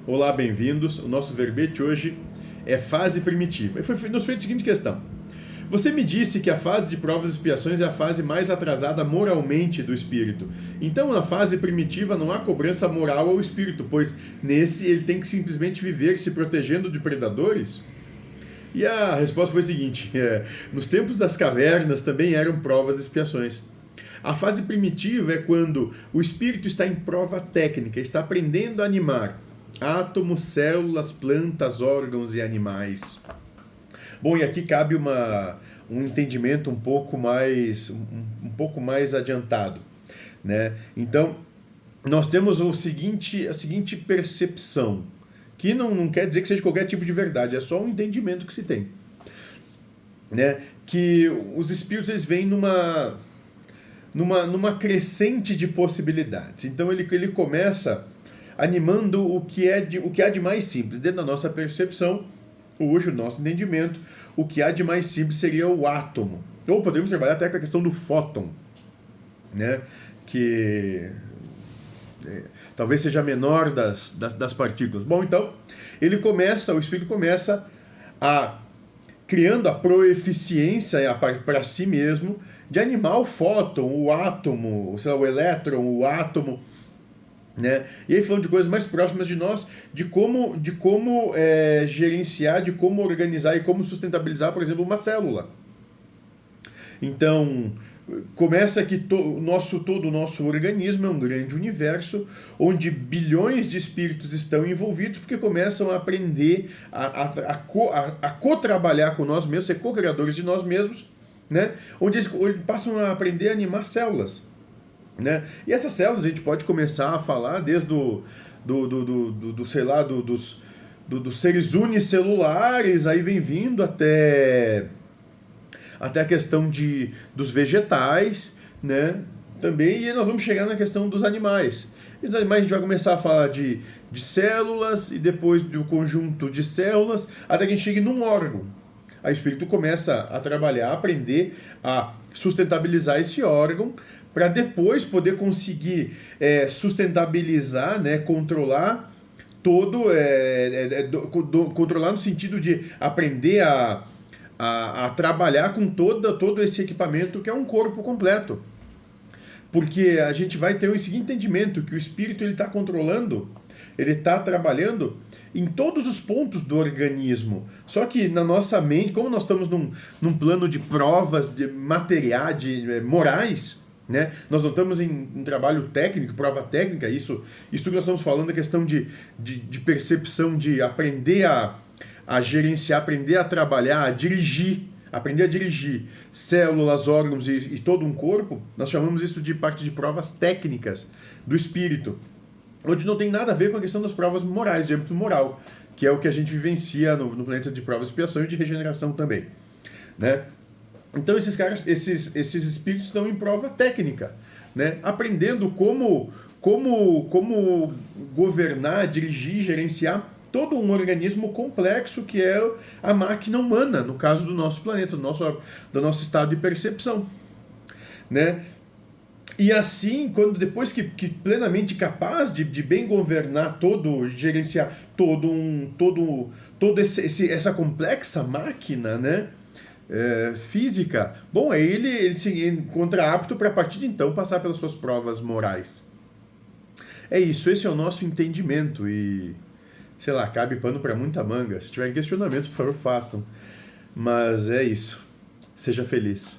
Olá, bem-vindos. O nosso verbete hoje é fase primitiva. Nos foi a seguinte questão. Você me disse que a fase de provas e expiações é a fase mais atrasada moralmente do espírito. Então, na fase primitiva não há cobrança moral ao espírito, pois nesse ele tem que simplesmente viver se protegendo de predadores? E a resposta foi a seguinte: nos tempos das cavernas também eram provas e expiações. A fase primitiva é quando o espírito está em prova técnica, está aprendendo a animar átomos, células, plantas, órgãos e animais. Bom, e aqui cabe um entendimento um pouco mais adiantado, né? Então, nós temos a seguinte percepção, que não quer dizer que seja qualquer tipo de verdade, é só um entendimento que se tem, né? Que os espíritos eles vêm numa crescente de possibilidades. Então ele começa animando o que há de mais simples. Dentro da nossa percepção, hoje, o nosso entendimento, o que há de mais simples seria o átomo. Ou podemos trabalhar até com a questão do fóton, né? Que talvez seja a menor das partículas. Bom, então, o espírito começa criando a proeficiência para si mesmo de animar o fóton, o átomo, o elétron, o átomo, né? E aí falando de coisas mais próximas de nós, de como gerenciar, de como organizar e como sustentabilizar, por exemplo, uma célula. Então, começa que todo o nosso organismo é um grande universo, onde bilhões de espíritos estão envolvidos, porque começam a aprender a co-trabalhar com nós mesmos, ser co-criadores de nós mesmos, né? Onde eles passam a aprender a animar células. Né? E essas células a gente pode começar a falar desde dos seres unicelulares, aí vem vindo até a questão dos vegetais, né? Também, e nós vamos chegar na questão dos animais. E os animais a gente vai começar a falar de células e depois do conjunto de células, até que a gente chegue num órgão. Aí o espírito começa a trabalhar, a aprender a sustentabilizar esse órgão, para depois poder conseguir sustentabilizar, né, controlar controlar no sentido de aprender a trabalhar com todo esse equipamento que é um corpo completo. Porque a gente vai ter o seguinte entendimento, que o espírito ele está controlando, ele está trabalhando em todos os pontos do organismo. Só que na nossa mente, como nós estamos num plano de provas materiais, morais, né? Nós não estamos em trabalho técnico, prova técnica, isso que nós estamos falando é questão de percepção, de aprender a gerenciar, aprender a trabalhar, aprender a dirigir células, órgãos e todo um corpo. Nós chamamos isso de parte de provas técnicas do espírito, onde não tem nada a ver com a questão das provas morais, de âmbito moral, que é o que a gente vivencia no planeta de provas, expiação e de regeneração também, né? Então esses espíritos estão em prova técnica, né? Aprendendo como governar, dirigir, gerenciar todo um organismo complexo que é a máquina humana, no caso do nosso planeta, do nosso estado de percepção, né? E assim, depois que plenamente capaz de bem governar gerenciar essa complexa máquina, né? Física, bom, aí ele se encontra apto para a partir de então passar pelas suas provas morais. É isso, esse é o nosso entendimento e, sei lá, cabe pano para muita manga. Se tiverem questionamentos, por favor, façam. Mas é isso. Seja feliz.